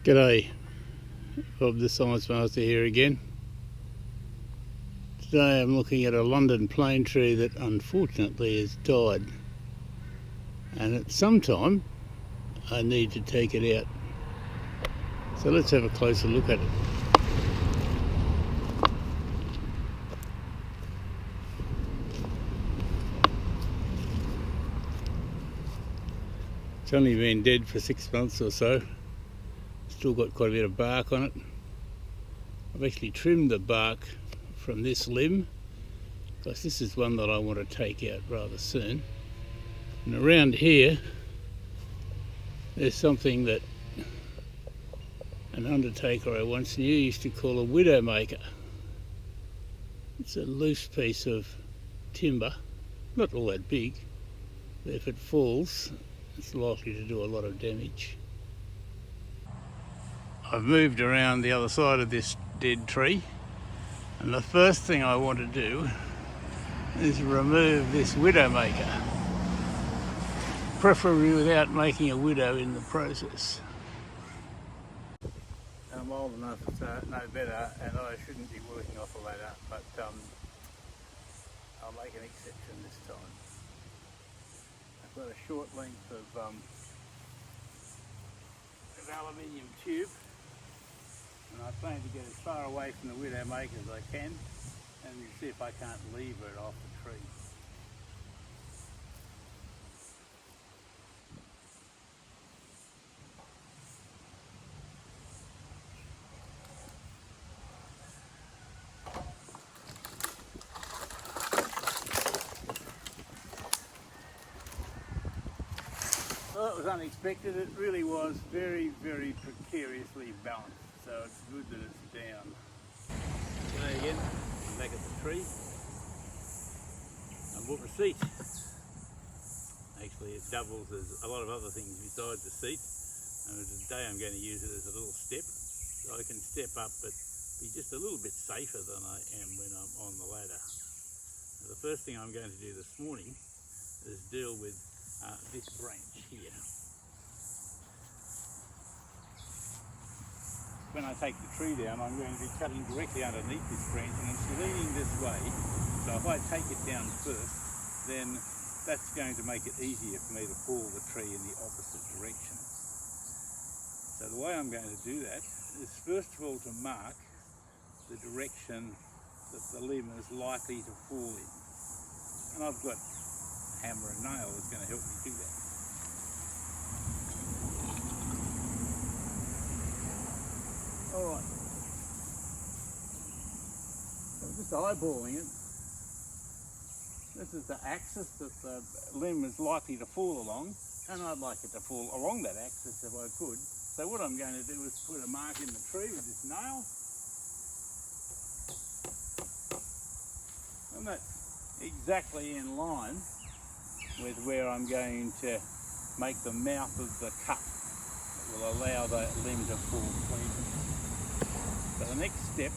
G'day, Bob the Science Master here again. Today I'm looking at a London plane tree that unfortunately has died, and at some time I need to take it out. So let's have a closer look at it. It's only been dead for 6 months or so. Still got quite a bit of bark on it. I've actually trimmed the bark from this limb because this is one that I want to take out rather soon. And around here there's something that an undertaker I once knew used to call a widowmaker. It's a loose piece of timber, not all that big, but if it falls it's likely to do a lot of damage. I've moved around the other side of this dead tree, and the first thing I want to do is remove this widowmaker, preferably without making a widow in the process. I'm old enough to know better, and I shouldn't be working off a ladder, but I'll make an exception this time. I've got a short length of aluminium tube, and I plan to get as far away from the widowmaker as I can and see if I can't lever it off the tree. Well, it was unexpected. It really was very, very precariously balanced, so it's good that it's down. G'day again, I'm back at the tree. I bought a seat. Actually, it doubles as a lot of other things besides the seat, and today I'm going to use it as a little step, so I can step up but be just a little bit safer than I am when I'm on the ladder. Now, the first thing I'm going to do this morning is deal with this branch here. When I take the tree down, I'm going to be cutting directly underneath this branch, and it's leaning this way, so if I take it down first, then that's going to make it easier for me to pull the tree in the opposite direction. So the way I'm going to do that is first of all to mark the direction that the limb is likely to fall in, and I've got hammer and nail is going to help me do that. Alright, so I'm just eyeballing it. This is the axis that the limb is likely to fall along, and I'd like it to fall along that axis if I could. So what I'm going to do is put a mark in the tree with this nail, and that's exactly in line with where I'm going to make the mouth of the cut that will allow that limb to fall clean. So the next step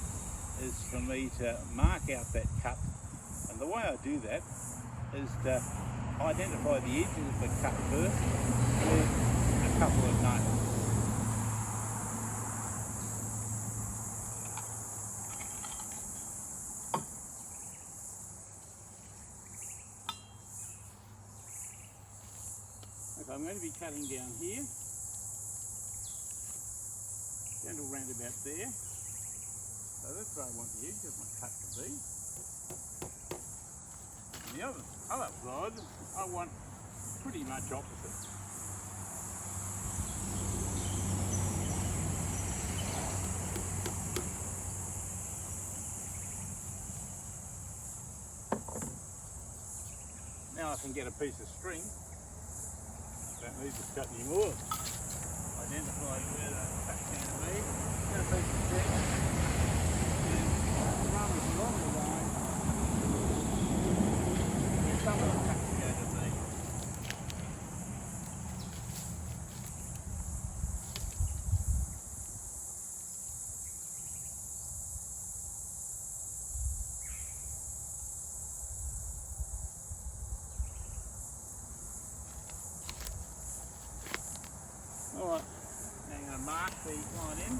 is for me to mark out that cut, and the way I do that is to identify the edges of the cut first with a couple of nails. Okay, I'm going to be cutting down here, down to around about there. So that's where I want the edge of my cut to be. And the other side, I want pretty much opposite. Now I can get a piece of string. Don't need to cut anymore. Identify where the cut's going to be. Get a piece of string and run it along the line where some of the cut's going to be. mark the line in.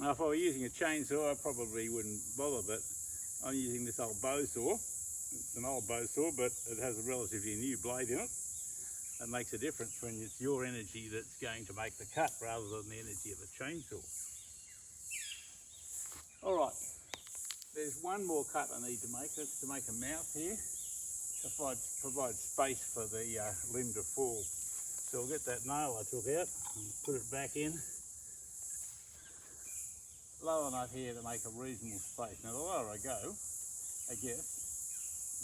Now if I were using a chainsaw I probably wouldn't bother, but I'm using this old bow saw. It's an old bow saw, but it has a relatively new blade in it. That makes a difference when it's your energy that's going to make the cut rather than the energy of a chainsaw. Alright, there's one more cut I need to make. That's to make a mouth here to provide space for the limb to fall. So I'll get that nail I took out and put it back in. Low enough here to make a reasonable space. Now the lower I go, I guess,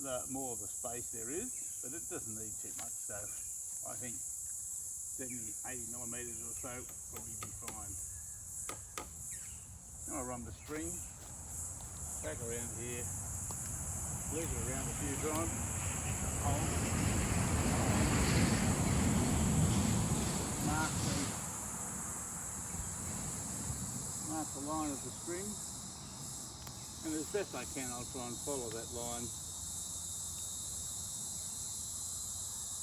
the more the space there is, but it doesn't need too much, so I think 70, 80 millimetres or so will probably be fine. Now I run the string back around here, loop it around a few times, mark the line of the string, and as best I can I'll try and follow that line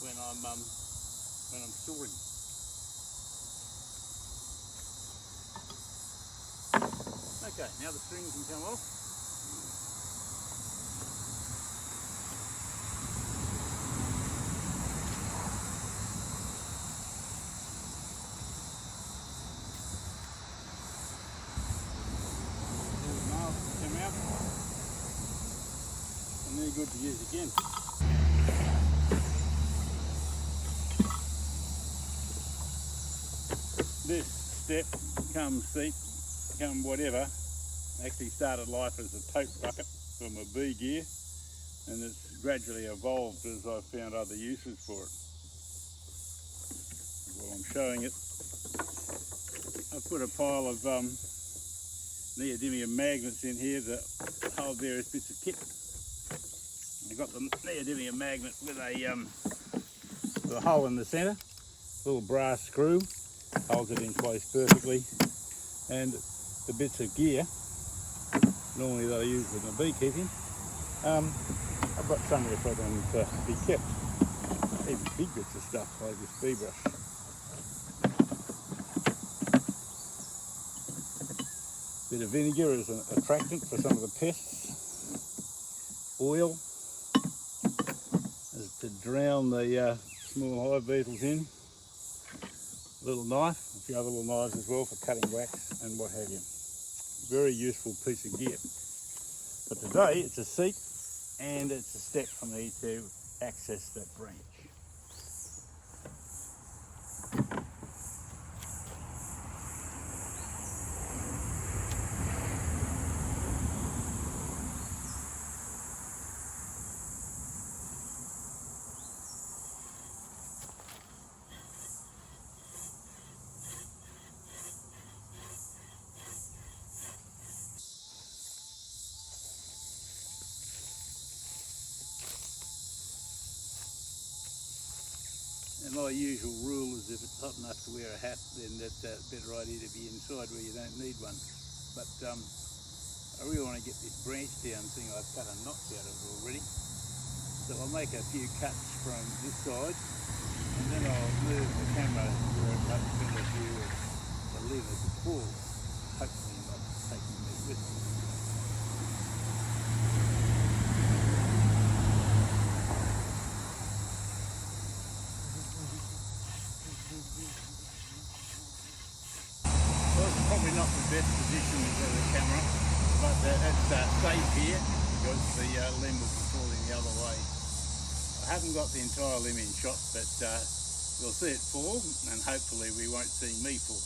when I'm sawing. Okay, now the string can come off. And they're good to use again. This step, come seat, come whatever, actually started life as a tote bucket from a bee gear, and it's gradually evolved as I've found other uses for it. While I'm showing it, I've put a pile of neodymium magnets in here to hold various bits of kit. I've got the neodymium magnet with a hole in the centre, little brass screw, holds it in place perfectly, and the bits of gear, normally that I use with my beekeeping, I've got somewhere for them to be kept. Even big bits of stuff like this bee brush. Bit of vinegar as an attractant for some of the pests. Oil as to drown the small hive beetles in. Little knife, a few other little knives as well for cutting wax and what have you. Very useful piece of gear. But today it's a seat and it's a step for me to access that branch. And my usual rule is if it's hot enough to wear a hat, then that's a better idea to be inside where you don't need one. But I really want to get this branch down thing. I've cut a notch out of it already. So I'll make a few cuts from this side, and then I'll move the camera where it makes a better view of the limb as it falls, hopefully not taking me with me. Probably not the best position for the camera, but it's safe here because the limb will be falling the other way. I haven't got the entire limb in shot, but we'll see it fall and hopefully we won't see me fall.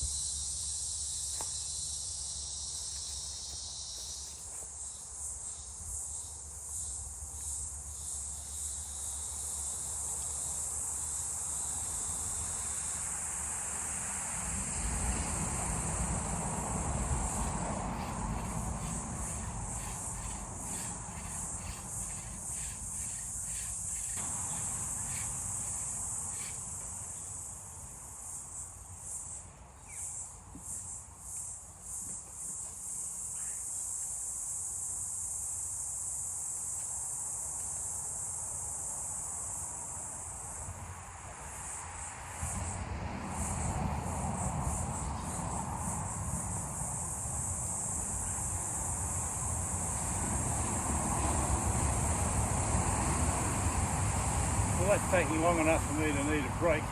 that's taking long enough for me to need a break,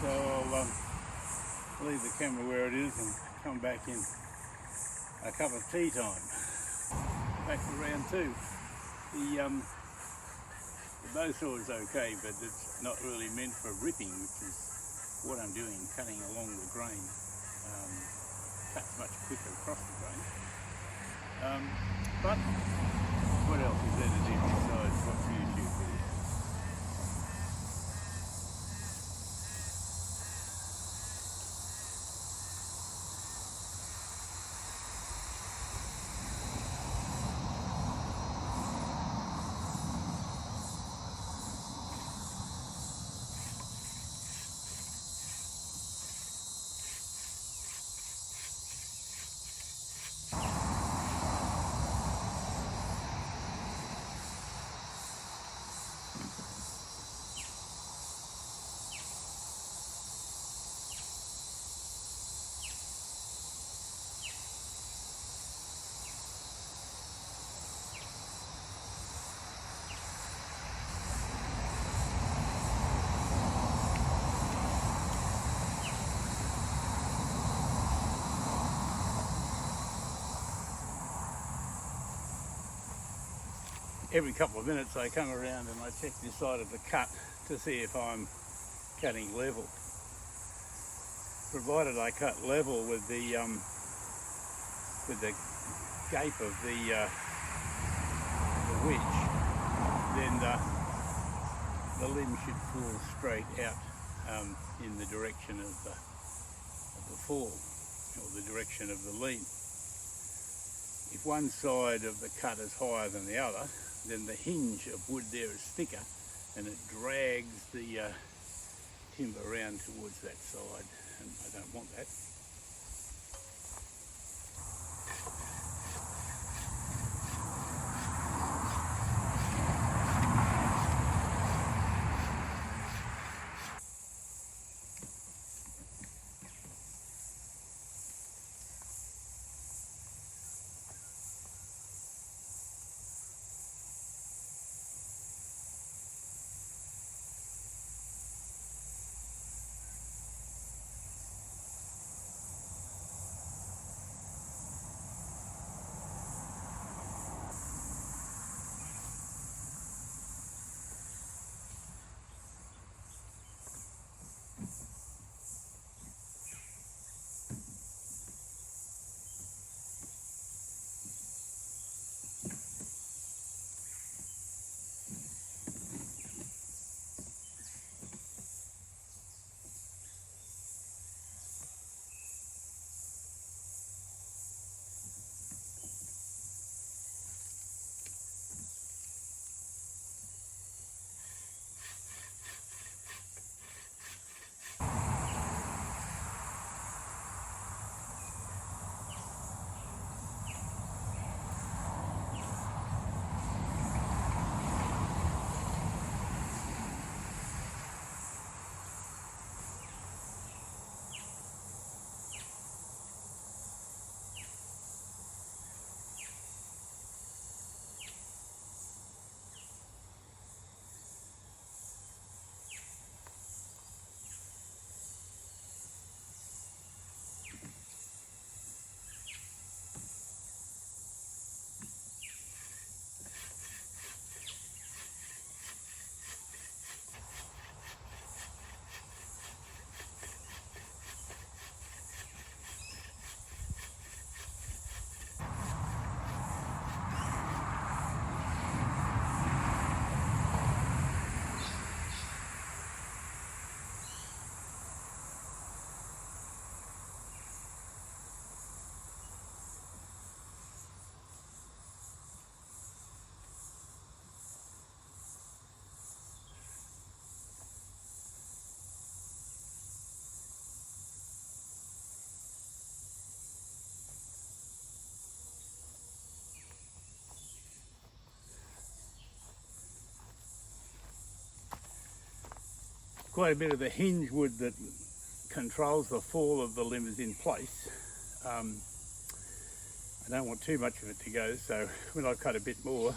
so I'll leave the camera where it is and come back in a cup of tea time. Back to round two. The bowsaw is okay, but it's not really meant for ripping, which is what I'm doing, cutting along the grain. Cuts much quicker across the grain. But what else is there to do besides watch YouTube videos? Every couple of minutes I come around and I check this side of the cut to see if I'm cutting level. Provided I cut level with the gape of the wedge, then the limb should fall straight out in the direction of the fall, or the direction of the lean. If one side of the cut is higher than the other, then the hinge of wood there is thicker and it drags the timber around towards that side, and I don't want that. Quite a bit of the hinge wood that controls the fall of the limb is in place. I don't want too much of it to go, so when I cut a bit more,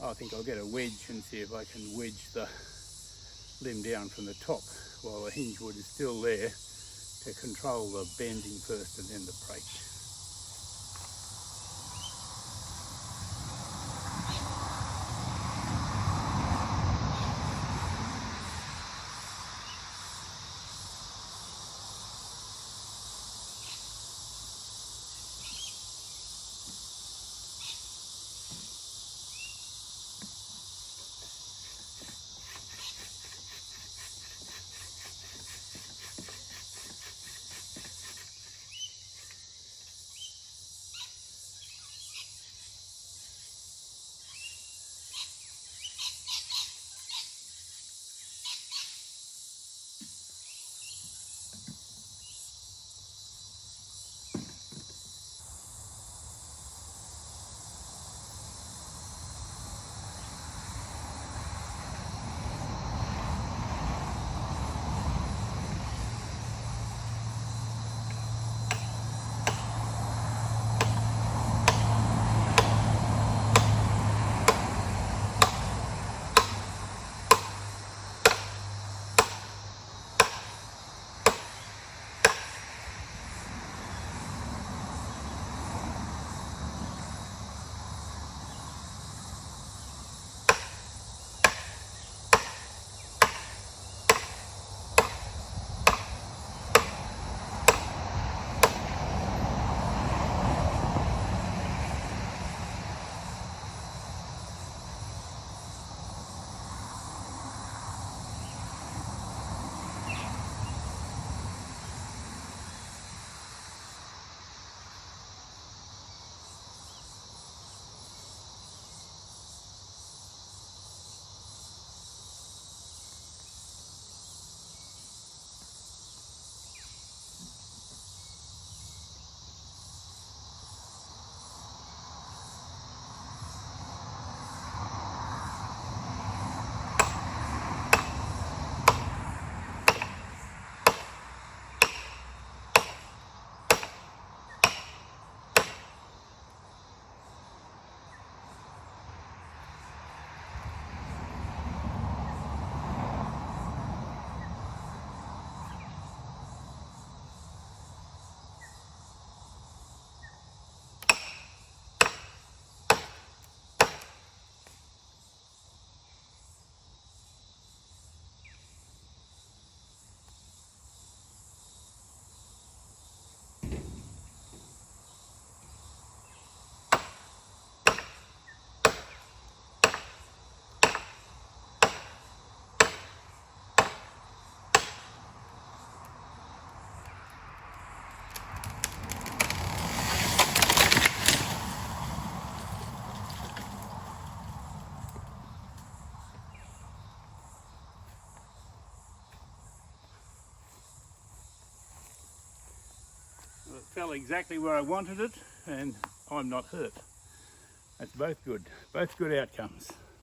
I think I'll get a wedge and see if I can wedge the limb down from the top while the hinge wood is still there to control the bending first and then the break. It fell exactly where I wanted it, and I'm not hurt. That's both good outcomes.